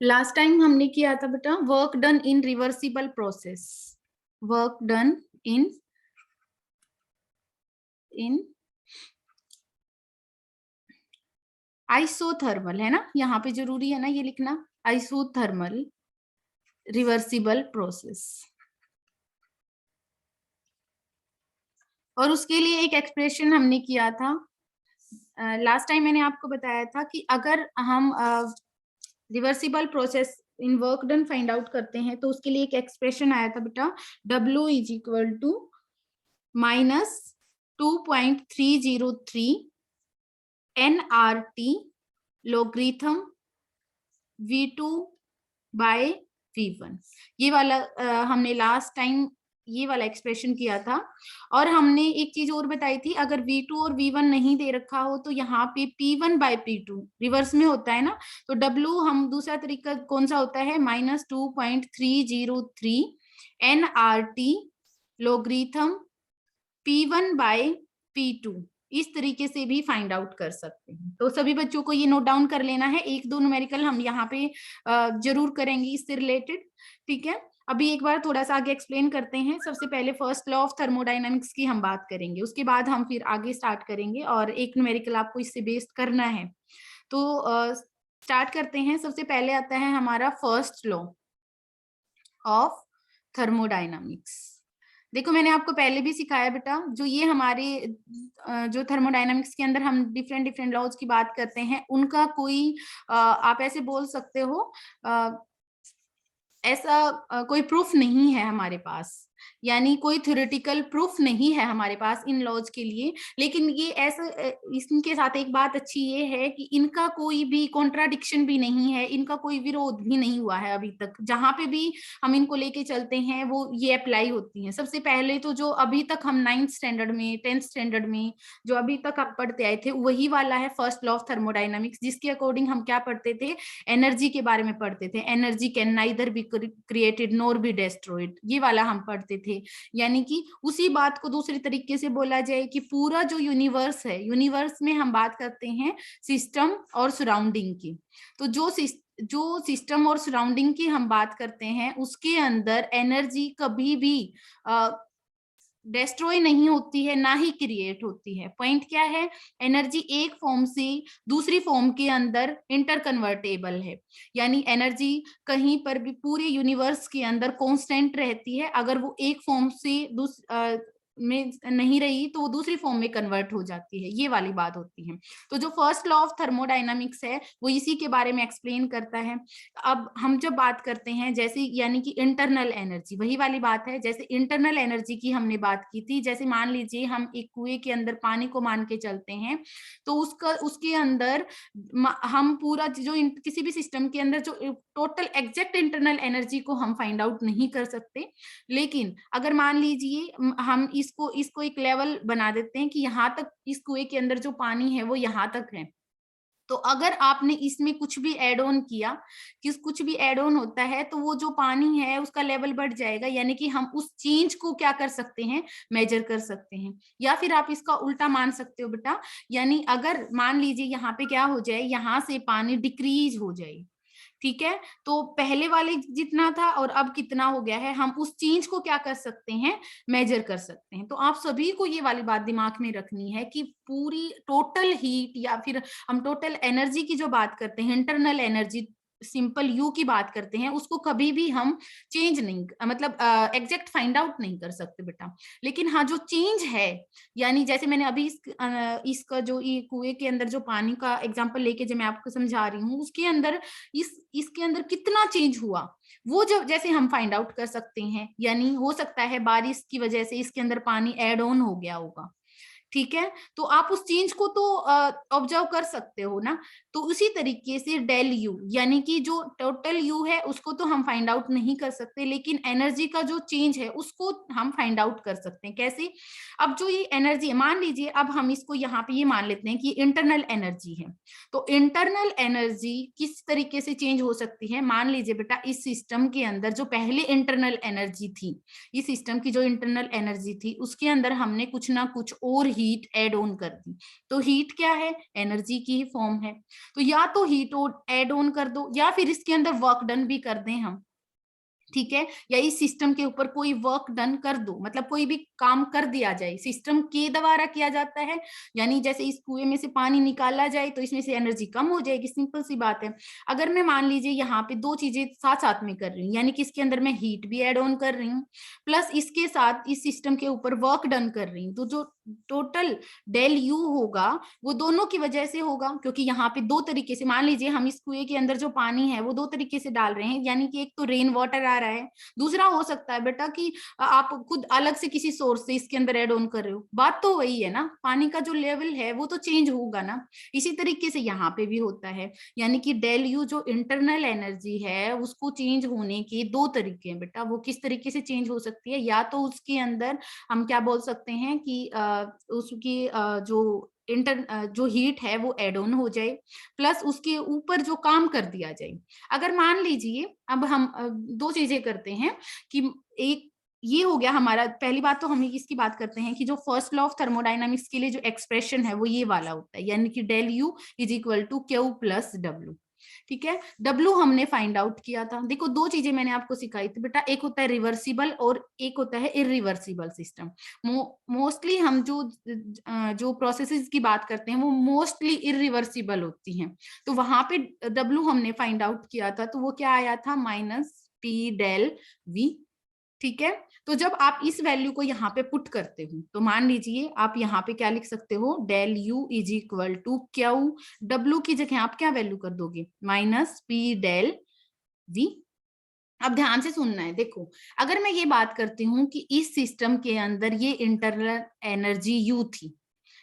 Last time हमने किया था बेटा work done in reversible process, work done in isothermal, है ना, यहाँ पे जरूरी है ना ये लिखना, आइसोथर्मल रिवर्सिबल प्रोसेस। और उसके लिए एक एक्सप्रेशन हमने किया था लास्ट टाइम, मैंने आपको बताया था कि अगर हम reversible process in work done find out करते हैं तो उसके लिए एक एक्सप्रेशन आया था बेटा, W is equal to -2.303 nRT logarithm V2 by V1। ये वाला हमने लास्ट टाइम ये वाला एक्सप्रेशन किया था। और हमने एक चीज और बताई थी, अगर V2 और V1 नहीं दे रखा हो तो यहाँ पे P1 बाय P2 रिवर्स में होता है ना, तो W हम दूसरा तरीका कौन सा होता है, -2.303 nRT logarithm P1 bye P2, इस तरीके से भी फाइंड आउट कर सकते हैं। तो सभी बच्चों को ये नोट डाउन कर लेना है, एक दो न्यूमेरिकल हम यहाँ पे जरूर करेंगे इससे रिलेटेड, ठीक है। अभी एक बार थोड़ा सा आगे एक्सप्लेन करते हैं। सबसे पहले फर्स्ट लॉ ऑफ थर्मोडायनामिक्स की हम बात करेंगे, उसके बाद हम फिर आगे स्टार्ट करेंगे और एक न्यूमेरिकल आपको इससे बेस्ड करना है। तो स्टार्ट करते हैं। सबसे पहले आता है हमारा फर्स्ट लॉ ऑफ थर्मोडायनामिक्स। देखो मैंने आपको पहले भी सिखाया बेटा, जो ये हमारे जो थर्मोडायनामिक्स के अंदर हम डिफरेंट डिफरेंट लॉज की बात करते हैं, उनका कोई आप ऐसे बोल सकते हो ऐसा कोई प्रूफ नहीं है हमारे पास, यानी कोई थ्योरेटिकल प्रूफ नहीं है हमारे पास इन लॉज के लिए। लेकिन ये ऐसा इनके साथ एक बात अच्छी ये है कि इनका कोई भी कॉन्ट्राडिक्शन भी नहीं है, इनका कोई विरोध भी नहीं हुआ है अभी तक। जहां पे भी हम इनको लेके चलते हैं वो ये अप्लाई होती हैं। सबसे पहले तो जो अभी तक हम 9th स्टैंडर्ड में 10th स्टैंडर्ड में जो अभी तक आप पढ़ते आए थे वही वाला है फर्स्ट लॉ ऑफ थर्मोडायनामिक्स, जिसके अकॉर्डिंग हम क्या पढ़ते थे, एनर्जी के बारे में पढ़ते थे। Energy can neither be created nor be destroyed, ये वाला हम पढ़ते थे। यानी कि उसी बात को दूसरे तरीके से बोला जाए कि पूरा जो यूनिवर्स है, यूनिवर्स में हम बात करते हैं सिस्टम और सराउंडिंग की। तो जो सिस्टम और सराउंडिंग की हम बात करते हैं उसके अंदर एनर्जी कभी भी डिस्ट्रॉय नहीं होती है, ना ही क्रिएट होती है। पॉइंट क्या है, एनर्जी एक फॉर्म से दूसरी फॉर्म के अंदर इंटर कन्वर्टेबल है, यानी एनर्जी कहीं पर भी पूरे यूनिवर्स के अंदर कांस्टेंट रहती है। अगर वो एक फॉर्म से में नहीं रही तो वो दूसरी फॉर्म में कन्वर्ट हो जाती है, ये वाली बात होती है। तो जो फर्स्ट लॉ ऑफ थर्मोडायनामिक्स है वो इसी के बारे में एक्सप्लेन करता है। अब हम जब बात करते हैं जैसे, यानी कि इंटरनल एनर्जी, वही वाली बात है। जैसे इंटरनल एनर्जी की हमने बात की थी, जैसे मान लीजिए हम एक कुएं के अंदर पानी को मान के चलते हैं, तो उसके अंदर हम पूरा जो किसी भी सिस्टम के अंदर जो टोटल एग्जैक्ट इंटरनल एनर्जी को हम फाइंड आउट नहीं कर सकते। लेकिन अगर मान लीजिए हम इसको एक लेवल बना देते हैं कि यहाँ तक इस कुएं के अंदर जो पानी है वो यहाँ तक है, तो अगर आपने इसमें कुछ भी ऐड ऑन किया, कि कुछ भी ऐड ऑन होता है तो वो जो पानी है उसका लेवल बढ़ जाएगा, यानी कि हम उस चेंज को क्या कर सकते हैं, मेजर कर सकते हैं। या फिर आप इसका उल्टा मान सकते हो बेटा, यानी अगर मान लीजिए यहाँ पे क्या हो जाए, यहाँ से पानी डिक्रीज हो जाए, ठीक है, तो पहले वाले जितना था और अब कितना हो गया है, हम उस चेंज को क्या कर सकते हैं, मेजर कर सकते हैं। तो आप सभी को ये वाली बात दिमाग में रखनी है कि पूरी टोटल हीट या फिर हम टोटल एनर्जी की जो बात करते हैं, इंटरनल एनर्जी, सिंपल यू की बात करते हैं, उसको कभी भी हम चेंज नहीं, मतलब एग्जैक्ट फाइंड आउट नहीं कर सकते बेटा। लेकिन हाँ जो चेंज है, यानी जैसे मैंने अभी इसका जो ये कुएं के अंदर जो पानी का एग्जांपल लेके जो मैं आपको समझा रही हूँ, उसके अंदर इसके अंदर कितना चेंज हुआ वो जब जैसे हम फाइंड आउट कर सकते हैं। यानी हो सकता है बारिश की वजह से इसके अंदर पानी ऐड ऑन हो गया होगा, ठीक है, तो आप उस चेंज को तो ऑब्जर्व कर सकते हो ना। तो उसी तरीके से डेल यू, यानी कि जो टोटल यू है उसको तो हम फाइंड आउट नहीं कर सकते, लेकिन एनर्जी का जो चेंज है उसको हम फाइंड आउट कर सकते हैं। कैसे, अब जो ये एनर्जी मान लीजिए, अब हम इसको यहाँ पे ये मान लेते हैं कि इंटरनल एनर्जी है, तो इंटरनल एनर्जी किस तरीके से चेंज हो सकती है। मान लीजिए बेटा इस सिस्टम के अंदर जो पहले इंटरनल एनर्जी थी, इस सिस्टम की जो इंटरनल एनर्जी थी उसके अंदर हमने कुछ ना कुछ और हीट ऐड ऑन कर दी। तो हीट क्या है, एनर्जी की ही फॉर्म है। तो या तो हीट ऐड ऑन कर दो या फिर इसके अंदर वर्क डन भी कर दें हम, ठीक है, या इस सिस्टम के ऊपर कोई वर्क डन कर दो, मतलब कोई भी काम कर दिया जाए, सिस्टम के द्वारा किया जाता है। यानी जैसे इस कुएं में से पानी निकाला जाए तो इसमें से एनर्जी कम हो जाएगी, सिंपल सी बात है। अगर मैं मान लीजिए यहाँ पे दो चीजें साथ साथ में कर रही हूँ, यानी कि इसके अंदर मैं हीट भी एड ऑन कर रही हूँ प्लस इसके साथ इस सिस्टम के ऊपर वर्क डन कर रही हूँ, तो जो टोटल डेल यू होगा वो दोनों की वजह से होगा, क्योंकि यहाँ पे दो तरीके से, मान लीजिए हम इस कुएं के अंदर जो पानी है वो दो तरीके से डाल रहे हैं, यानी कि एक तो रेन वाटर आ रहा है, दूसरा हो सकता है बेटा कि आप खुद अलग से किसी सोर्स से इसके अंदर ऐड ऑन कर रहे हो, बात तो वही है ना, पानी का जो लेवल है वो तो चेंज होगा ना। इसी तरीके से यहाँ पे भी होता है, यानी कि डेल यू जो इंटरनल एनर्जी है उसको चेंज होने के दो तरीके हैं बेटा। वो किस तरीके से चेंज हो सकती है, या तो उसके अंदर हम क्या बोल सकते हैं कि उसकी जो हीट है वो एड ऑन हो जाए प्लस उसके ऊपर जो काम कर दिया जाए। अगर मान लीजिए अब हम दो चीजें करते हैं कि एक ये हो गया हमारा, पहली बात तो हम इसकी बात करते हैं कि जो फर्स्ट लॉ ऑफ थर्मोडाइनमिक्स के लिए जो एक्सप्रेशन है वो ये वाला होता है, यानी कि del U is equal to Q plus W. ठीक है, डब्ल्यू हमने फाइंड आउट किया था। देखो दो चीजें मैंने आपको सिखाई थी बेटा, एक होता है रिवर्सिबल और एक होता है इरिवर्सिबल सिस्टम। मोस्टली हम जो प्रोसेसेस की बात करते हैं वो मोस्टली इरिवर्सिबल होती हैं, तो वहां पे डब्ल्यू हमने फाइंड आउट किया था, तो वो क्या आया था, माइनस पी डेल वी। ठीक है, तो जब आप इस वैल्यू को यहाँ पे पुट करते हो तो मान लीजिए आप यहाँ पे क्या लिख सकते हो, del U is equal to Q, W की जगह आप क्या वैल्यू कर दोगे, माइनस पी डेल वी। अब ध्यान से सुनना है, देखो अगर मैं ये बात करती हूँ कि इस सिस्टम के अंदर ये इंटरनल एनर्जी यू थी,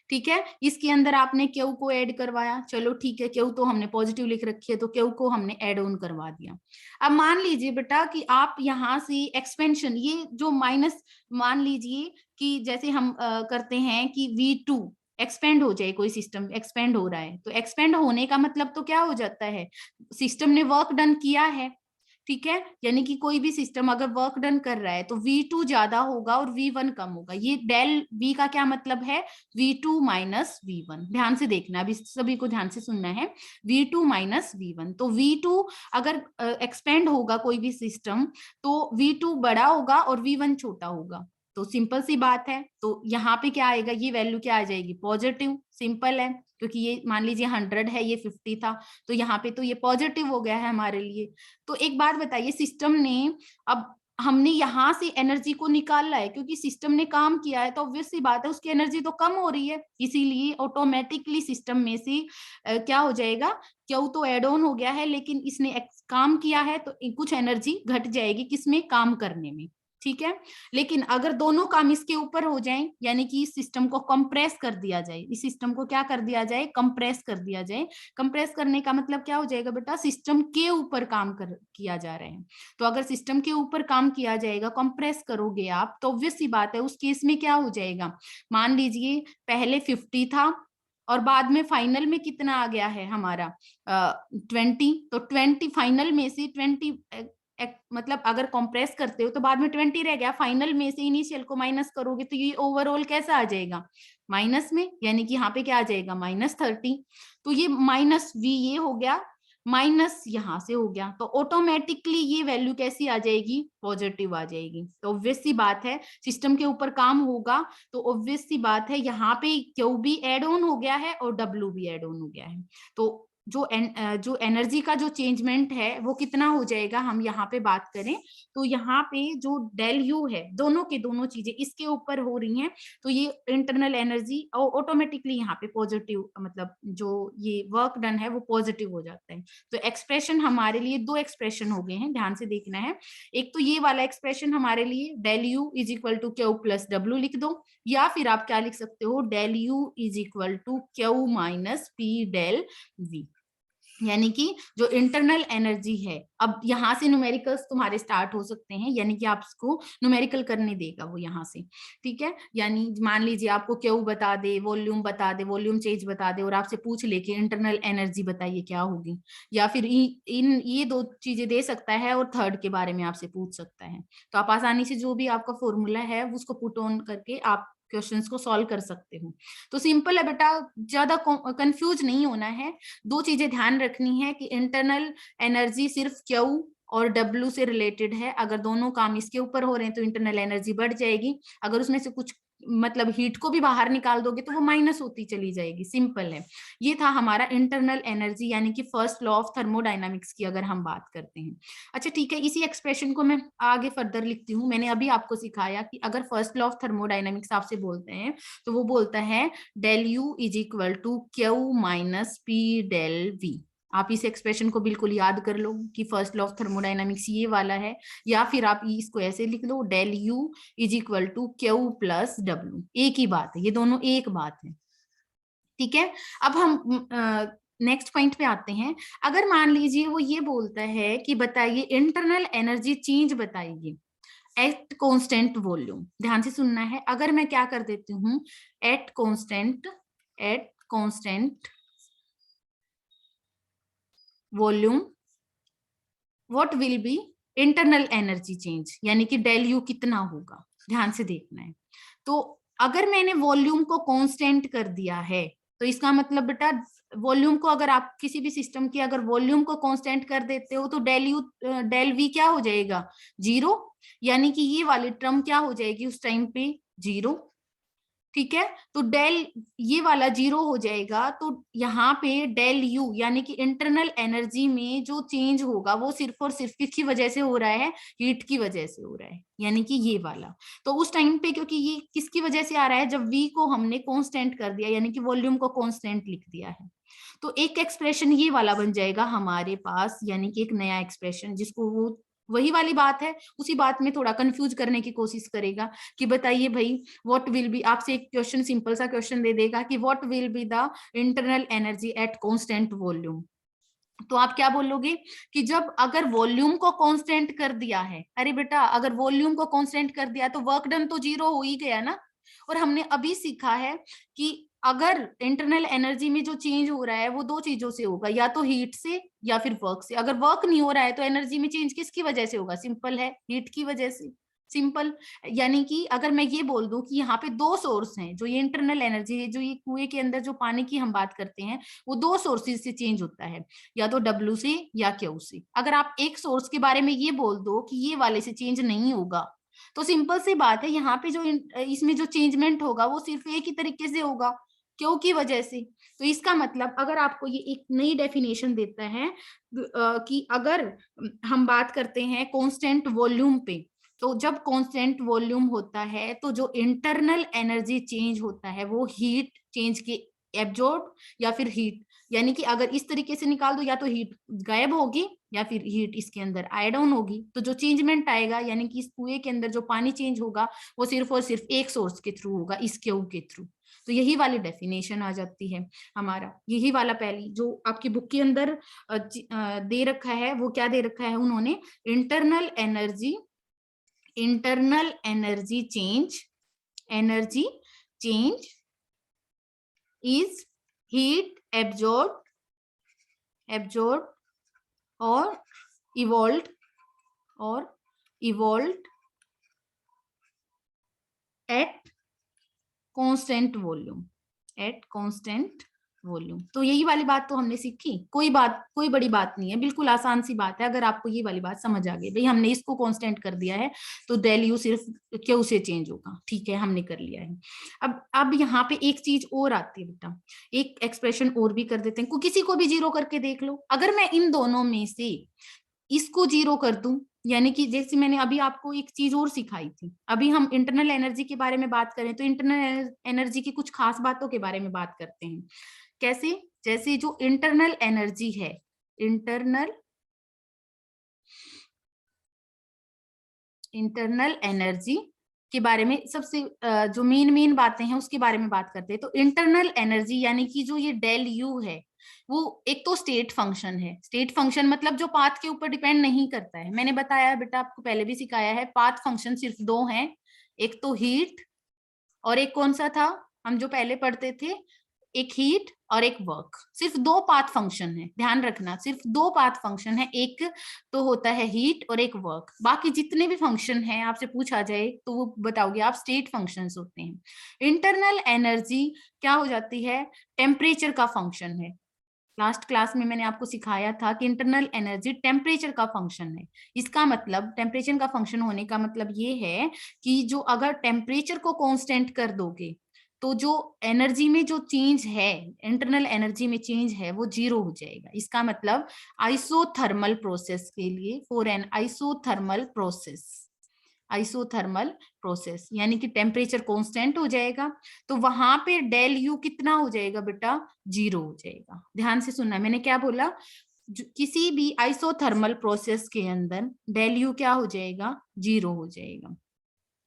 ठीक है, इसके अंदर आपने क्यू को ऐड करवाया, चलो ठीक है, क्यू तो हमने पॉजिटिव लिख रखी है तो क्यू को हमने ऐड ऑन करवा दिया। अब मान लीजिए बेटा कि आप यहाँ से एक्सपेंशन, ये जो माइनस, मान लीजिए कि जैसे हम करते हैं कि V2 एक्सपेंड हो जाए, कोई सिस्टम एक्सपेंड हो रहा है तो एक्सपेंड होने का मतलब तो क्या हो जाता है, सिस्टम ने वर्क डन किया है। ठीक है, यानी कि कोई भी सिस्टम अगर वर्क डन कर रहा है तो V2 ज्यादा होगा और V1 कम होगा। ये डेल V का क्या मतलब है, V2 माइनस V1। ध्यान से देखना, अभी सभी को ध्यान से सुनना है, V2 माइनस V1। तो V2 अगर एक्सपेंड होगा कोई भी सिस्टम तो V2 बड़ा होगा और V1 छोटा होगा, तो सिंपल सी बात है। तो यहाँ पे क्या आएगा, ये वैल्यू क्या आ जाएगी, पॉजिटिव, सिंपल है, क्योंकि ये मान लीजिए 100 है, ये 50 था, तो यहाँ पे तो ये पॉजिटिव हो गया है हमारे लिए। तो एक बात बताइए, सिस्टम ने, अब हमने यहाँ से एनर्जी को निकाला है क्योंकि सिस्टम ने काम किया है, तो ऑब्वियस सी बात है उसकी एनर्जी तो कम हो रही है, इसीलिए ऑटोमेटिकली सिस्टम में से क्या हो जाएगा, क्यू तो एड ऑन हो गया है लेकिन इसने काम किया है तो कुछ एनर्जी घट जाएगी किसमें, काम करने में। ठीक है, लेकिन अगर दोनों काम इसके ऊपर हो जाएं, यानी कि इस सिस्टम को कंप्रेस कर दिया जाए, इस सिस्टम को क्या कर दिया जाए, कंप्रेस कर दिया जाए। कंप्रेस करने का मतलब क्या हो जाएगा बेटा, सिस्टम के ऊपर काम किया जा रहा है। तो अगर सिस्टम के ऊपर काम किया जाएगा, कंप्रेस करोगे आप, तो ऑब्वियस सी बात है उस केस में क्या हो जाएगा, मान लीजिए पहले 50 था और बाद में फाइनल में कितना आ गया है हमारा 20, तो 20 फाइनल में से 20 मतलब अगर कंप्रेस करते हो तो बाद में 20 रह गया, फाइनल में से इनिशियल को माइनस करोगे तो ये ओवरऑल कैसा आ जाएगा, माइनस में, यानी कि यहाँ पे क्या आ जाएगा, -30। तो ये माइनस V ये हो गया, माइनस यहाँ से हो गया, तो ऑटोमेटिकली ये वैल्यू कैसी आ जाएगी, पॉजिटिव आ जाएगी। तो ऑब्वियस सी बात है सिस्टम के ऊपर काम होगा, तो ऑब्वियस सी बात है यहाँ पे क्यू भी एड ऑन हो गया है और डब्ल्यू भी एड ऑन हो गया है। तो जो एनर्जी का जो चेंजमेंट है वो कितना हो जाएगा, हम यहाँ पे बात करें तो यहाँ पे जो डेल यू है, दोनों के दोनों चीजें इसके ऊपर हो रही हैं, तो ये इंटरनल एनर्जी ऑटोमेटिकली यहाँ पे पॉजिटिव, मतलब जो ये वर्क डन है वो पॉजिटिव हो जाता है। तो एक्सप्रेशन हमारे लिए दो एक्सप्रेशन हो गए हैं, ध्यान से देखना है। एक तो ये वाला एक्सप्रेशन हमारे लिए del U is equal to Q plus W लिख दो, या फिर आप क्या लिख सकते हो, del U is equal to Q minus P del V, यानी कि जो इंटरनल एनर्जी है। अब यहाँ से न्यूमेरिकल्स तुम्हारे स्टार्ट हो सकते हैं, यानी कि आपको न्यूमेरिकल करने देगा वो यहाँ से। ठीक है, यानी मान लीजिए आपको क्यू बता दे, वॉल्यूम बता दे, वॉल्यूम चेंज बता दे और आपसे पूछ ले कि इंटरनल एनर्जी बताइए क्या होगी, या फिर इन ये दो चीजें दे सकता है और थर्ड के बारे में आपसे पूछ सकता है। तो आप आसानी से जो भी आपका फॉर्मूला है उसको पुट ऑन करके आप क्वेश्चंस को सॉल्व कर सकते हो। तो सिंपल है बेटा, ज्यादा कंफ्यूज नहीं होना है। दो चीजें ध्यान रखनी है कि इंटरनल एनर्जी सिर्फ Q और W से रिलेटेड है। अगर दोनों काम इसके ऊपर हो रहे हैं तो इंटरनल एनर्जी बढ़ जाएगी, अगर उसमें से कुछ मतलब हीट को भी बाहर निकाल दोगे तो वो माइनस होती चली जाएगी। सिंपल है। ये था हमारा इंटरनल एनर्जी यानी कि फर्स्ट लॉ ऑफ थर्मोडायनामिक्स की अगर हम बात करते हैं। अच्छा ठीक है, इसी एक्सप्रेशन को मैं आगे फर्दर लिखती हूँ। मैंने अभी आपको सिखाया कि अगर फर्स्ट लॉ ऑफ थर्मोडायनामिक्स आपसे बोलते हैं तो वो बोलता है del U is equal to Q minus P del V. आप इस एक्सप्रेशन को बिल्कुल याद कर लो कि फर्स्ट लॉ ऑफ थर्मोडायनामिक्स ये वाला है, या फिर आप इसको ऐसे लिख लो del U is equal to Q plus W. एक ही बात है, ये दोनों एक बात है। ठीक है, अब हम नेक्स्ट पॉइंट पे आते हैं। अगर मान लीजिए वो ये बोलता है कि बताइए इंटरनल एनर्जी चेंज बताइए एट कांस्टेंट वॉल्यूम। ध्यान से सुनना है। अगर मैं क्या कर देती हूँ at constant volume what will be internal energy change, यानी कि डेल यू कितना होगा। ध्यान से देखना है। तो अगर मैंने वॉल्यूम को कांस्टेंट कर दिया है तो इसका मतलब बेटा वॉल्यूम को अगर आप किसी भी सिस्टम की अगर वॉल्यूम को कांस्टेंट कर देते हो तो डेल वी क्या हो जाएगा, जीरो। यानी कि ये वाली टर्म क्या हो जाएगी उस टाइम पे, जीरो। ठीक है, तो डेल ये वाला जीरो हो जाएगा। तो यहाँ पे डेल यू यानी कि इंटरनल एनर्जी में जो चेंज होगा वो सिर्फ और सिर्फ किसकी वजह से हो रहा है, हीट की वजह से हो रहा है, यानी कि ये वाला। तो उस टाइम पे क्योंकि ये किसकी वजह से आ रहा है, जब v को हमने कांस्टेंट कर दिया यानी कि वॉल्यूम को कांस्टेंट लिख दिया है, तो एक एक्सप्रेशन ये वाला बन जाएगा हमारे पास, यानी कि एक नया एक्सप्रेशन जिसको वो वही वाली बात है, उसी बात में थोड़ा कंफ्यूज करने की कोशिश करेगा कि बताइए भाई व्हाट विल बी, आपसे एक क्वेश्चन सिंपल सा क्वेश्चन दे देगा कि what will be the internal energy at constant volume. तो आप क्या बोलोगे कि जब अगर वॉल्यूम को कांस्टेंट कर दिया है, अरे बेटा अगर वॉल्यूम को कांस्टेंट कर दिया तो वर्क डन तो जीरो हो ही गया ना। और हमने अभी सीखा है कि अगर इंटरनल एनर्जी में जो चेंज हो रहा है वो दो चीजों से होगा, या तो हीट से या फिर वर्क से। अगर वर्क नहीं हो रहा है तो एनर्जी में चेंज किसकी वजह से होगा, सिंपल है, हीट की वजह से। सिंपल। यानी कि अगर मैं ये बोल दूं कि यहाँ पे दो सोर्स हैं, जो ये इंटरनल एनर्जी है, जो ये कुएं के अंदर जो पानी की हम बात करते हैं वो दो सोर्सेज से चेंज होता है, या तो डब्ल्यू से या क्यू से। अगर आप एक सोर्स के बारे में ये बोल दो कि ये वाले से चेंज नहीं होगा तो सिंपल सी बात है, यहाँ पे जो इसमें जो चेंजमेंट होगा वो सिर्फ एक ही तरीके से होगा, क्यों की वजह से। तो इसका मतलब अगर आपको ये एक नई डेफिनेशन देता है कि अगर हम बात करते हैं कांस्टेंट वॉल्यूम पे, तो जब कांस्टेंट वॉल्यूम होता है तो जो इंटरनल एनर्जी चेंज होता है वो हीट चेंज के एब्जॉर्ब या फिर हीट, यानी कि अगर इस तरीके से निकाल दो या तो हीट गायब होगी या फिर हीट इसके अंदर आए डाउन होगी। तो जो चेंजमेंट आएगा यानी कि इस कुएं के अंदर जो पानी चेंज होगा वो सिर्फ और सिर्फ एक सोर्स के थ्रू होगा, इस क्यू के थ्रू। तो यही वाली डेफिनेशन आ जाती है हमारा, यही वाला पहली जो आपकी बुक के अंदर दे रखा है। वो क्या दे रखा है उन्होंने, internal energy change is heat absorb और इवॉल्व एट कांस्टेंट वॉल्यूम। तो यही वाली बात तो हमने सीखी, कोई बड़ी बात नहीं है, बिल्कुल आसान सी बात है। अगर आपको ये वाली बात समझ आ गई, भाई हमने इसको कांस्टेंट कर दिया है तो डेल यू सिर्फ क्यू से चेंज होगा, ठीक है हमने कर लिया है। अब यहाँ पे एक चीज और आती है बेटा, एक एक्सप्रेशन और भी कर देते हैं, किसी को भी जीरो करके देख लो। अगर मैं इन दोनों में से इसको जीरो कर दूं, यानी कि जैसे मैंने अभी आपको एक चीज और सिखाई थी, अभी हम इंटरनल एनर्जी के बारे में बात करें तो इंटरनल एनर्जी की कुछ खास बातों के बारे में बात करते हैं। कैसे, जैसे जो इंटरनल एनर्जी है, इंटरनल एनर्जी के बारे में सबसे जो मेन बातें हैं उसके बारे में बात करते हैं। तो इंटरनल एनर्जी यानी कि जो ये डेल यू है वो एक तो स्टेट फंक्शन है। स्टेट फंक्शन मतलब जो पाथ के ऊपर डिपेंड नहीं करता है। मैंने बताया बेटा, आपको पहले भी सिखाया है, पाथ फंक्शन सिर्फ दो हैं, एक तो हीट और एक कौन सा था हम जो पहले पढ़ते थे, एक हीट और एक वर्क। सिर्फ दो पाथ फंक्शन है, ध्यान रखना, सिर्फ दो पाथ फंक्शन है, एक तो होता है हीट और एक वर्क। बाकी जितने भी फंक्शन हैं आपसे पूछा जाए तो वो बताओगे आप स्टेट फंक्शंस होते हैं। इंटरनल एनर्जी क्या हो जाती है, टेम्परेचर का फंक्शन है। लास्ट क्लास में मैंने आपको सिखाया था कि इंटरनल एनर्जी टेम्परेचर का फंक्शन है। इसका मतलब टेम्परेचर का फंक्शन होने का मतलब ये है कि जो अगर टेम्परेचर को कांस्टेंट कर दोगे तो जो एनर्जी में जो चेंज है, इंटरनल एनर्जी में चेंज है, वो जीरो हो जाएगा। इसका मतलब आइसोथर्मल प्रोसेस के लिए, फॉर एन आइसोथर्मल प्रोसेस यानी कि टेम्परेचर कांस्टेंट हो जाएगा, तो वहां पे डेल यू कितना हो जाएगा बेटा, जीरो हो जाएगा। ध्यान से सुनना, मैंने क्या बोला, किसी भी आइसोथर्मल प्रोसेस के अंदर डेल यू क्या हो जाएगा, जीरो हो जाएगा।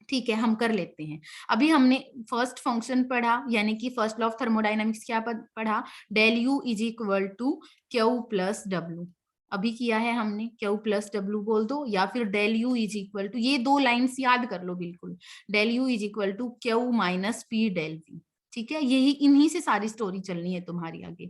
ठीक है, हम कर लेते हैं। अभी हमने फर्स्ट फंक्शन पढ़ा, यानी कि फर्स्ट लॉ ऑफ थर्मोडाइनमिक्स क्या पढ़ा, del U is equal to Q plus W. अभी किया है हमने, क्यू प्लस डब्ल्यू बोल दो, या फिर del U is equal to, ये दो लाइंस याद कर लो बिल्कुल, del U is equal to Q minus P del V. ठीक है, यही इन्हीं से सारी स्टोरी चलनी है तुम्हारी आगे।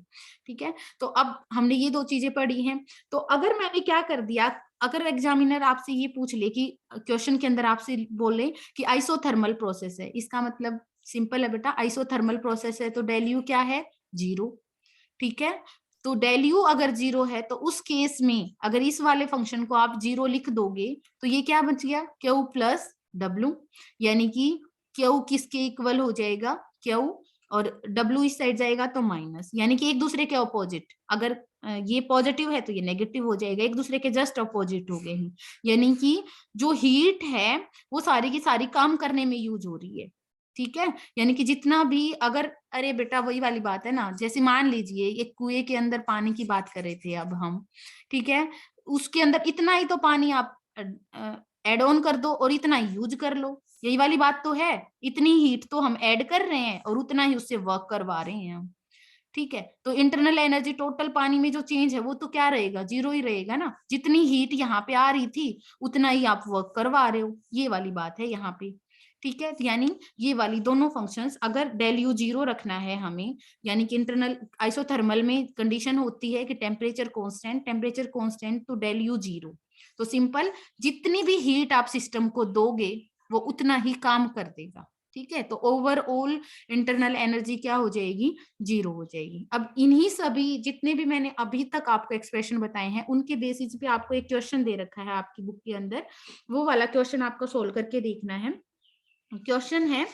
ठीक है, तो अब हमने ये दो चीजें पढ़ी हैं। तो अगर मैंने क्या कर दिया, अगर एग्जामिनर आपसे ये पूछ ले कि क्वेश्चन के अंदर आपसे बोले कि आइसोथर्मल प्रोसेस है, इसका मतलब सिंपल है बेटा, आइसोथर्मल प्रोसेस है तो डेल यू क्या है, जीरो। ठीक है, तो डेल यू अगर जीरो है तो उस केस में अगर इस वाले फंक्शन को आप जीरो लिख दोगे तो ये क्या बच गया, क्यू प्लस डब्ल्यू, यानी कि क्यू किसके इक्वल हो जाएगा, क्यू, और डब्ल्यू इस साइड जाएगा तो माइनस, यानी कि एक दूसरे के ऑपोजिट। अगर ये पॉजिटिव है तो ये नेगेटिव हो जाएगा, एक दूसरे के जस्ट ऑपोजिट हो गए हैं। यानी कि जो हीट है वो सारी की सारी काम करने में यूज हो रही है। ठीक है, यानी कि जितना भी अगर, अरे बेटा वही वाली बात है ना, जैसे मान लीजिए एक कुएं के अंदर पानी की बात कर रहे थे अब हम, ठीक है, उसके अंदर इतना ही तो पानी आप एड ऑन कर दो और इतना ही यूज कर लो, यही वाली बात तो है। इतनी हीट तो हम ऐड कर रहे हैं और उतना ही उससे वर्क करवा रहे हैं हम। ठीक है, तो इंटरनल एनर्जी टोटल पानी में जो चेंज है वो तो क्या रहेगा, जीरो ही रहेगा ना। जितनी हीट यहाँ पे आ रही थी उतना ही आप वर्क करवा रहे हो, ये वाली बात है यहाँ पे। ठीक है, यानी ये वाली दोनों फंक्शंस, अगर डेल यू जीरो रखना है हमें, यानी कि इंटरनल आइसोथर्मल में कंडीशन होती है कि टेम्परेचर कांस्टेंट तो डेल यू जीरो। तो सिंपल, जितनी भी हीट आप सिस्टम को दोगे वो उतना ही काम कर देगा। ठीक है, तो ओवरऑल इंटरनल एनर्जी क्या हो जाएगी, जीरो हो जाएगी। अब इन्हीं सभी जितने भी मैंने अभी तक आपको एक्सप्रेशन बताए हैं उनके बेसिस पे आपको एक क्वेश्चन दे रखा है आपकी बुक के अंदर, वो वाला क्वेश्चन आपको सोल्व करके देखना है। क्वेश्चन है,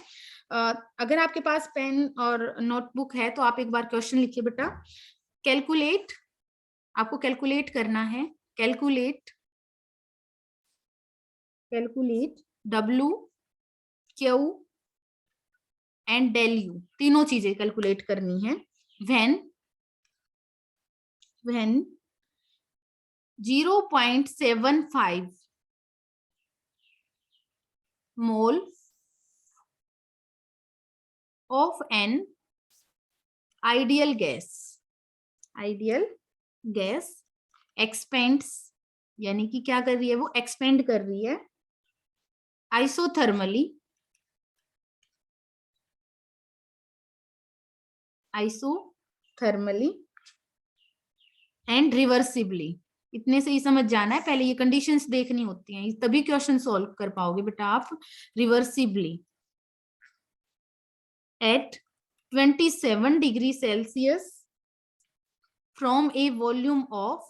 अगर आपके पास पेन और नोटबुक है तो आप एक बार क्वेश्चन लिखिए बेटा। कैलकुलेट, आपको कैलकुलेट करना है, calculate W, Q and del U, तीनों चीजें कैलकुलेट करनी है। When 0.75 mole of an ideal gas expands, यानी कि क्या कर रही है वो, एक्सपेंड कर रही है आइसोथर्मली एंड रिवर्सिबली। इतने से ही समझ जाना है, पहले ये कंडीशंस देखनी होती हैं तभी क्वेश्चन सॉल्व कर पाओगे बेटा आप। Reversibly at 27 degree Celsius from a volume of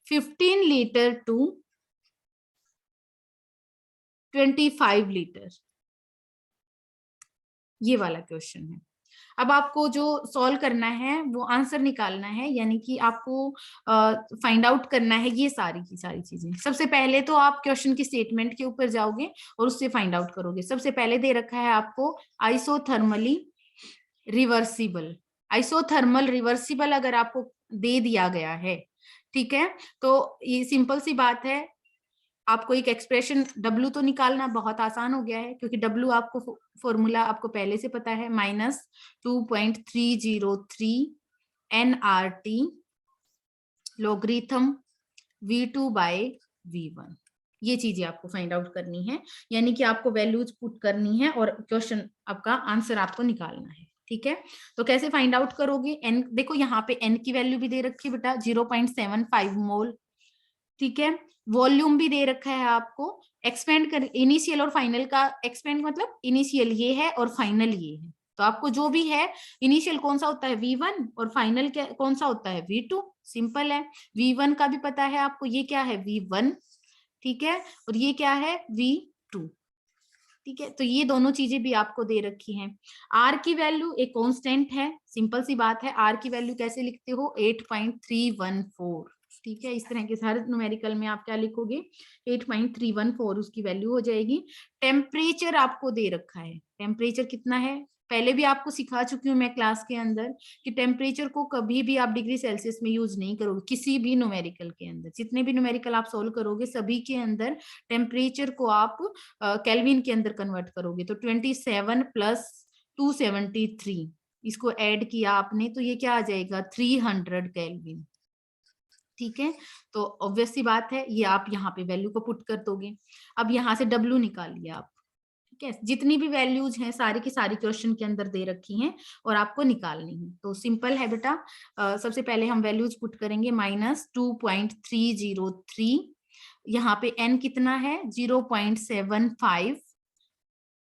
15 liter to 25 litre, ये वाला क्वेश्चन है। अब आपको जो सॉल्व करना है वो आंसर निकालना है, यानी कि आपको फाइंड आउट करना है ये सारी की सारी चीजें। सबसे पहले तो आप क्वेश्चन की स्टेटमेंट के ऊपर जाओगे और उससे फाइंड आउट करोगे। सबसे पहले दे रखा है आपको आइसोथर्मली रिवर्सिबल, आइसोथर्मल रिवर्सिबल अगर आपको दे दिया गया है, ठीक है, तो ये सिंपल सी बात है, आपको एक एक्सप्रेशन डब्ल्यू तो निकालना बहुत आसान हो गया है, क्योंकि डब्ल्यू आपको फॉर्मूला आपको पहले से पता है, -2.303 nRT लॉगरिथम V2/V1। ये चीजें आपको फाइंड आउट करनी है, यानी कि आपको वैल्यूज पुट करनी है और क्वेश्चन आपका आंसर आपको निकालना है। ठीक है, तो कैसे फाइंड आउट करोगे? एन देखो यहाँ पे एन की वैल्यू भी दे रखी है बेटा 0.75 मोल। ठीक है, वॉल्यूम भी दे रखा है आपको। एक्सपेंड कर इनिशियल और फाइनल का, एक्सपेंड मतलब इनिशियल ये है और फाइनल ये है, तो आपको जो भी है इनिशियल कौन सा होता है V1 और फाइनल क्या कौन सा होता है V2। सिंपल है, V1 का भी पता है आपको, ये क्या है V1। ठीक है, और ये क्या है V2। ठीक है, तो ये दोनों चीजें भी आपको दे रखी हैं। आर की वैल्यू एक कांस्टेंट है, सिंपल सी बात है। आर की वैल्यू कैसे लिखते हो? 8.314। ठीक है, इस तरह के हर न्यूमेरिकल में आप क्या लिखोगे? 8.314 उसकी वैल्यू हो जाएगी। टेम्परेचर आपको दे रखा है, टेम्परेचर कितना है पहले भी आपको सिखा चुकी हूँ मैं क्लास के अंदर कि टेम्परेचर को कभी भी आप डिग्री सेल्सियस में यूज नहीं करोगे किसी भी न्यूमेरिकल के अंदर। जितने भी न्यूमेरिकल आप सोल्व करोगे सभी के अंदर टेम्परेचर को आप केल्विन के अंदर कन्वर्ट करोगे। तो 27 प्लस 273 इसको ऐड किया आपने तो ये क्या आ जाएगा? 300 केल्विन। ठीक है, तो ऑब्वियस सी बात है ये आप यहाँ पे वैल्यू को पुट कर दोगे। अब यहाँ से W निकालिए आप। ठीक है, जितनी भी वैल्यूज हैं सारी की सारी क्वेश्चन के अंदर दे रखी हैं और आपको निकालनी है। तो सिंपल है बेटा, सबसे पहले हम वैल्यूज पुट करेंगे। -2.303, यहाँ पे n कितना है? 0.75।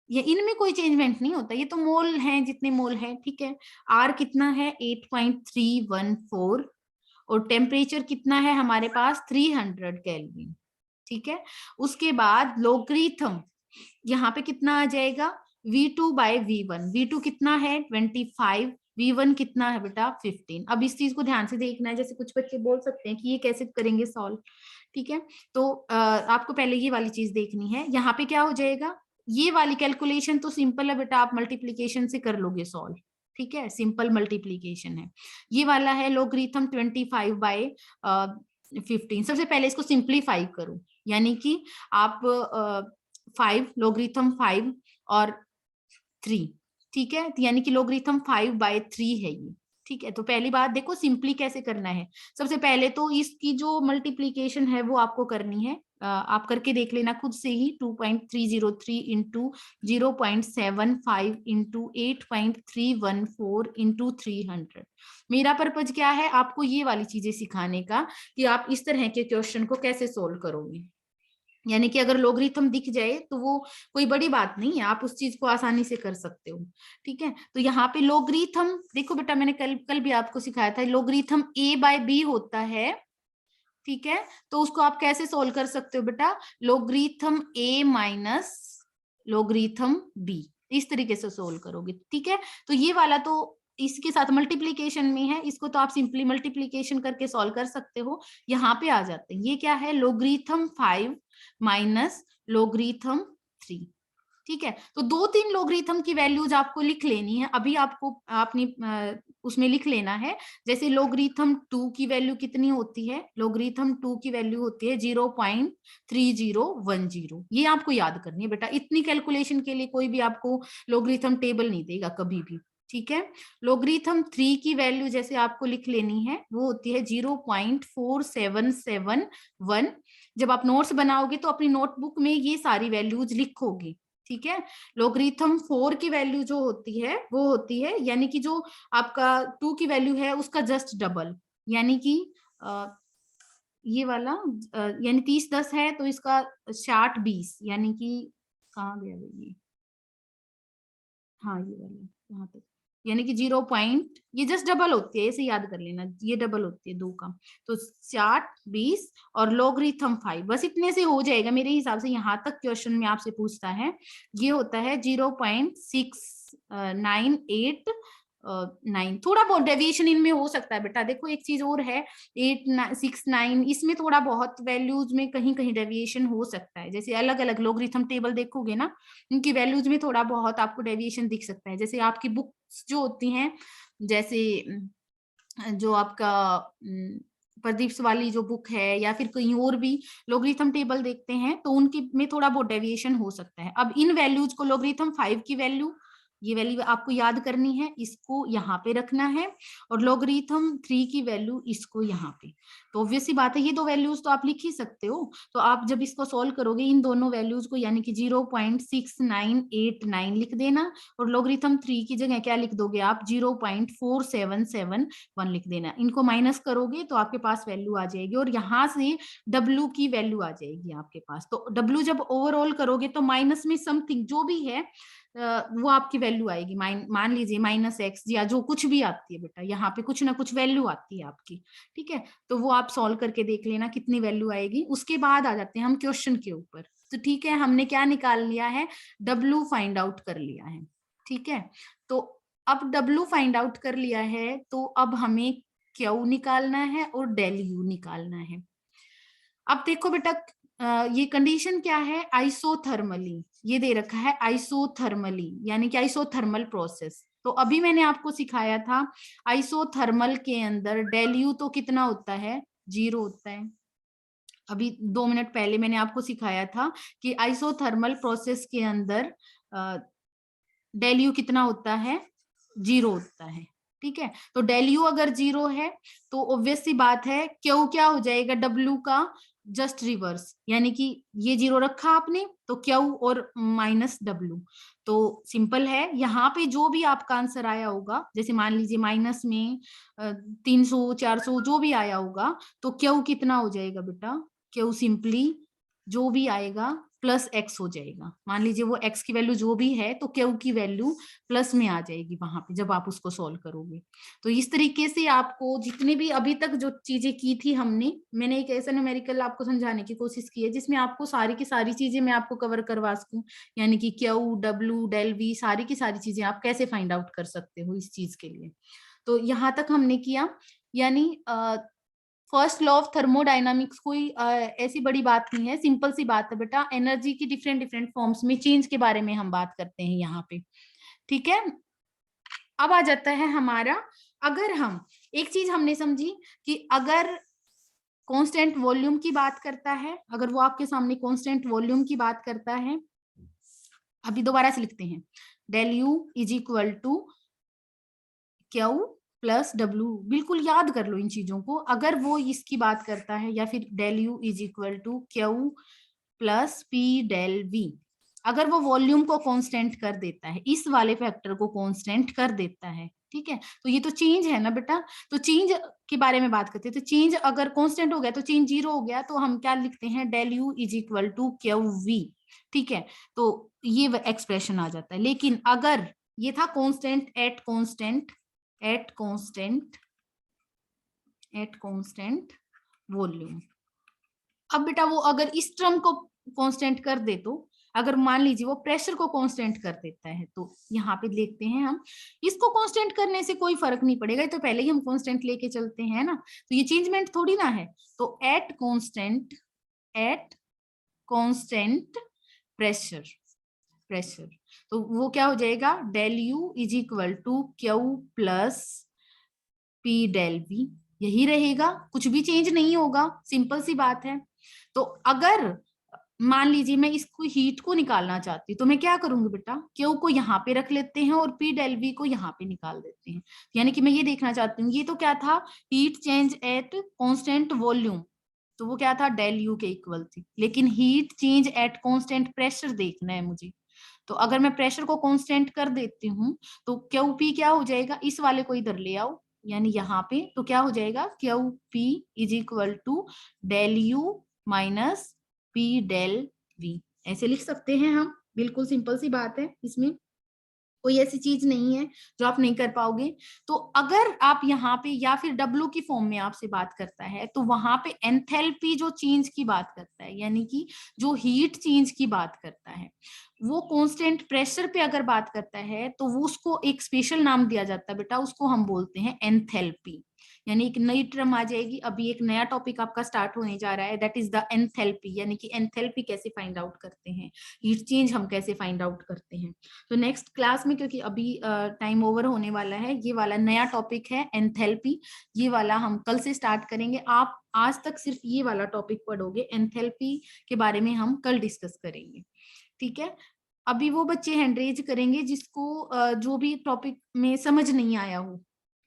ये इनमें कोई चेंजमेंट नहीं होता, ये तो मोल हैं जितने मोल हैं। ठीक है, R कितना है? 8.314 और टेम्परेचर कितना है हमारे पास? 300 केल्विन। ठीक है, उसके बाद लोगरिथम यहाँ पे कितना आ जाएगा? V2 by V1। V2 कितना है? 25। V1 कितना है बेटा? 15। अब इस चीज को ध्यान से देखना है, जैसे कुछ बच्चे बोल सकते हैं कि ये कैसे करेंगे सॉल्व। ठीक है, तो आपको पहले ये वाली चीज देखनी है। यहाँ पे क्या हो जाएगा? ये वाली कैलकुलेशन तो सिंपल है बेटा, आप मल्टीप्लीकेशन से कर लोगे सॉल्व। ठीक है, सिंपल मल्टीप्लीकेशन है। ये वाला है लोगरिथम 25 बाय 15। सबसे पहले इसको सिंप्लीफाई करो, यानी कि आप 5 लोगरिथम 5 और 3। ठीक है, यानी कि लोगरिथम 5 बाय 3 है ये। ठीक है, तो पहली बात देखो सिंपली कैसे करना है। सबसे पहले तो इसकी जो मल्टीप्लीकेशन है वो आपको करनी है। आप करके देख लेना खुद से ही। 2.303 इंटू 0.75 इंटू 8.314 इंटू 300। मेरा पर्पज क्या है? आपको ये वाली चीजें सिखाने का कि आप इस तरह के क्वेश्चन को कैसे सोल्व करोगे। यानी कि अगर लोगरिथम दिख जाए तो वो कोई बड़ी बात नहीं है, आप उस चीज को आसानी से कर सकते हो। ठीक है, तो यहाँ पे लोगरिथम देखो बेटा, मैंने कल भी आपको सिखाया था, लोगरिथम a बाय b होता है। ठीक है, तो उसको आप कैसे सोल्व कर सकते हो बेटा? Logarithm a minus logarithm b, इस तरीके से सोल्व करोगे। ठीक है, तो ये वाला तो इसके साथ मल्टीप्लीकेशन में है, इसको तो आप सिंपली मल्टीप्लीकेशन करके सॉल्व कर सकते हो। यहाँ पे आ जाते हैं, ये क्या है? Logarithm 5 minus logarithm 3। ठीक है, तो 2-3 लोगरिथम की वैल्यूज आपको लिख लेनी है। अभी आपको आपने उसमें लिख लेना है। जैसे लोगरिथम 2 की वैल्यू कितनी होती है? लोगरिथम 2 की वैल्यू होती है 0.3010। ये आपको याद करनी है बेटा, इतनी कैलकुलेशन के लिए कोई भी आपको लोगरिथम टेबल नहीं देगा कभी भी। ठीक है, लोगरिथम 3 की वैल्यू जैसे आपको लिख लेनी है वो होती है 0.4771। जब आप नोट्स बनाओगे तो अपनी नोटबुक में ये सारी वैल्यूज लिखोगे। ठीक है, लोगरिथम 4 की वैल्यू जो होती है वो होती है, यानी कि जो आपका 2 की वैल्यू है उसका जस्ट डबल, यानी कि ये वाला यानी 30-10 है तो इसका 60-20, यानी कि कहाँ गया ये? हाँ, ये वाला यहाँ तक, यानी कि 0 पॉइंट, ये जस्ट डबल होती है, ऐसे याद कर लेना, ये डबल होती है 2 का। तो 60-20 और लोगरिथम 5, बस इतने से हो जाएगा मेरे हिसाब से। यहाँ तक क्वेश्चन में आपसे पूछता है, ये होता है 0.698 थोड़ा बहुत डेविएशन इनमें हो सकता है बेटा। देखो एक चीज और है, 869 इसमें थोड़ा बहुत वैल्यूज में कहीं कहीं डेविएशन हो सकता है। जैसे अलग अलग लोगरिथम टेबल देखोगे ना, उनकी वैल्यूज में थोड़ा बहुत आपको डेविएशन दिख सकता है। जैसे आपकी बुक्स जो होती हैं, जैसे जो आपका प्रदीप वाली जो बुक है या फिर कहीं और भी लोगरिथम टेबल देखते हैं तो उनकी में थोड़ा बहुत डेविएशन हो सकता है। अब इन वैल्यूज को लोगरिथम 5 की वैल्यू ये वैल्यू आपको याद करनी है, इसको यहाँ पे रखना है, और लॉगरिथम 3 की वैल्यू इसको यहाँ पे। तो ऑब्वियस सी बात है, ये दो वैल्यूज तो आप लिख ही सकते हो। तो आप जब इसको सॉल्व करोगे इन दोनों वैल्यूज को, यानी कि 0.6989 लिख देना, और लॉगरिथम 3 की जगह क्या लिख दोगे आप, 0.4771 लिख देना। इनको माइनस करोगे तो आपके पास वैल्यू आ जाएगी, और यहाँ से W की वैल्यू आ जाएगी आपके पास। तो W जब ओवरऑल करोगे तो माइनस में समथिंग जो भी है वो आपकी वैल्यू आएगी। मान लीजिए -x या जो कुछ भी आती है बेटा, यहाँ पे कुछ ना कुछ वैल्यू आती है आपकी, ठीक है। तो वो आप सॉल्व करके देख लेना कितनी वैल्यू आएगी। उसके बाद आ जाते हैं हम क्वेश्चन के ऊपर। तो ठीक है, हमने क्या निकाल लिया है, W फाइंड आउट कर लिया है, ठीक है। तो अब W फाइंड आउट कर लिया है, तो अब हमें Q निकालना है और डेल U निकालना है। अब देखो बेटा, ये कंडीशन क्या है, आइसोथर्मली, ये दे रखा है आइसोथर्मली, यानी कि आइसोथर्मल प्रोसेस। तो अभी मैंने आपको सिखाया था आइसोथर्मल के अंदर डेल यू तो कितना होता है, 0 होता है। अभी 2 मिनट पहले मैंने आपको सिखाया था कि आइसोथर्मल प्रोसेस के अंदर डेल यू कितना होता है, 0 होता है, ठीक है। तो डेल यू अगर 0 है तो ऑब्वियस सी बात है क्यू क्या हो जाएगा, डब्ल्यू का जस्ट रिवर्स, यानी कि ये 0 रखा आपने तो क्यू और -W। तो सिंपल है, यहाँ पे जो भी आपका आंसर आया होगा, जैसे मान लीजिए माइनस में 300 400 जो भी आया होगा, तो क्यू कितना हो जाएगा बेटा, क्यू सिंपली जो भी आएगा प्लस x हो जाएगा। मान लीजिए वो x की वैल्यू जो भी है, तो क्यू की वैल्यू प्लस में आ जाएगी वहां पे जब आप उसको सॉल्व करोगे। तो इस तरीके से आपको जितने भी अभी तक जो चीजें की थी हमने, मैंने एक ऐसा न्यूमेरिकल आपको समझाने की कोशिश की है जिसमें आपको सारी की सारी चीजें मैं आपको कवर करवा सकूं, यानी कि क्यू, डब्ल्यू, डेल वी, सारी की सारी चीजें आप कैसे फाइंड आउट कर सकते हो इस चीज के लिए। तो यहाँ तक हमने किया, यानी फर्स्ट लॉ ऑफ थर्मोडायनामिक्स कोई ऐसी बड़ी बात नहीं है, सिंपल सी बात है बेटा, एनर्जी की डिफरेंट डिफरेंट फॉर्म्स में चेंज के बारे में हम बात करते हैं यहाँ पे, ठीक है। अब आ जाता है हमारा, अगर हम एक चीज हमने समझी कि अगर कांस्टेंट वॉल्यूम की बात करता है, अगर वो आपके सामने कांस्टेंट वॉल्यूम की बात करता है, अभी दोबारा से लिखते हैं, del U is equal to Q plus W, बिल्कुल याद कर लो इन चीजों को। अगर वो इसकी बात करता है, या फिर del U is equal to Q plus P del V, अगर वो वॉल्यूम को कांस्टेंट कर देता है, इस वाले फैक्टर को कांस्टेंट कर देता है, ठीक है, तो ये तो चेंज है ना बेटा। तो चेंज के बारे में बात करते हैं, तो चेंज अगर कांस्टेंट हो गया तो चेंज 0 हो गया, तो हम क्या लिखते हैं, del U is equal to Q V, ठीक है। तो ये एक्सप्रेशन आ जाता है। लेकिन अगर ये था कांस्टेंट एट कांस्टेंट वॉल्यूम, अब बेटा वो अगर इस टर्म को कांस्टेंट कर दे, तो अगर मान लीजिए वो प्रेशर को कांस्टेंट कर देता है, तो यहाँ पे देखते हैं हम, इसको कांस्टेंट करने से कोई फर्क नहीं पड़ेगा, तो पहले ही हम कांस्टेंट लेके चलते हैं ना, तो ये चेंजमेंट थोड़ी ना है। तो एट कांस्टेंट प्रेशर तो वो क्या हो जाएगा, del U is equal to Q plus P del V, यही रहेगा, कुछ भी चेंज नहीं होगा, सिंपल सी बात है। तो अगर मान लीजिए मैं इसको हीट को निकालना चाहती हूँ, तो मैं क्या करूंगी बेटा, क्यू को यहाँ पे रख लेते हैं और पी डेल वी को यहाँ पे निकाल देते हैं। यानी कि मैं ये देखना चाहती हूँ, ये तो क्या था, heat change at constant volume, तो वो क्या था, डेल यू के इक्वल थी। लेकिन heat change at constant pressure देखना है मुझे, तो अगर मैं प्रेशर को कांस्टेंट कर देती हूँ, तो क्यू पी क्या हो जाएगा, इस वाले को इधर ले आओ, यानी यहाँ पे, तो क्या हो जाएगा, Q P is equal to del U minus P del V, ऐसे लिख सकते हैं हम, बिल्कुल सिंपल सी बात है, इसमें कोई ऐसी चीज नहीं है जो आप नहीं कर पाओगे। तो अगर आप यहाँ पे, या फिर डब्ल्यू की फॉर्म में आपसे बात करता है, तो वहां पे एंथैल्पी जो चेंज की बात करता है, यानी कि जो हीट चेंज की बात करता है, वो कांस्टेंट प्रेशर पे अगर बात करता है, तो वो उसको एक स्पेशल नाम दिया जाता है बेटा, उसको हम बोलते हैं एंथैल्पी, यानी एक नई टर्म आ जाएगी। अभी एक नया टॉपिक आपका स्टार्ट होने जा रहा है, दैट इज द एंथैल्पी, यानी कि एंथैल्पी कैसे फाइंड आउट करते हैं, हीट चेंज हम कैसे फाइंड आउट करते हैं। तो नेक्स्ट क्लास में, क्योंकि अभी टाइम ओवर होने वाला है, ये वाला नया टॉपिक है एंथैल्पी, ये वाला हम कल से स्टार्ट करेंगे। आप आज तक सिर्फ ये वाला टॉपिक पढ़ोगे, एंथैल्पी के बारे में हम कल डिस्कस करेंगे, ठीक है। अभी वो बच्चे हैंड रेज करेंगे जिसको जो भी टॉपिक में समझ नहीं आया हो।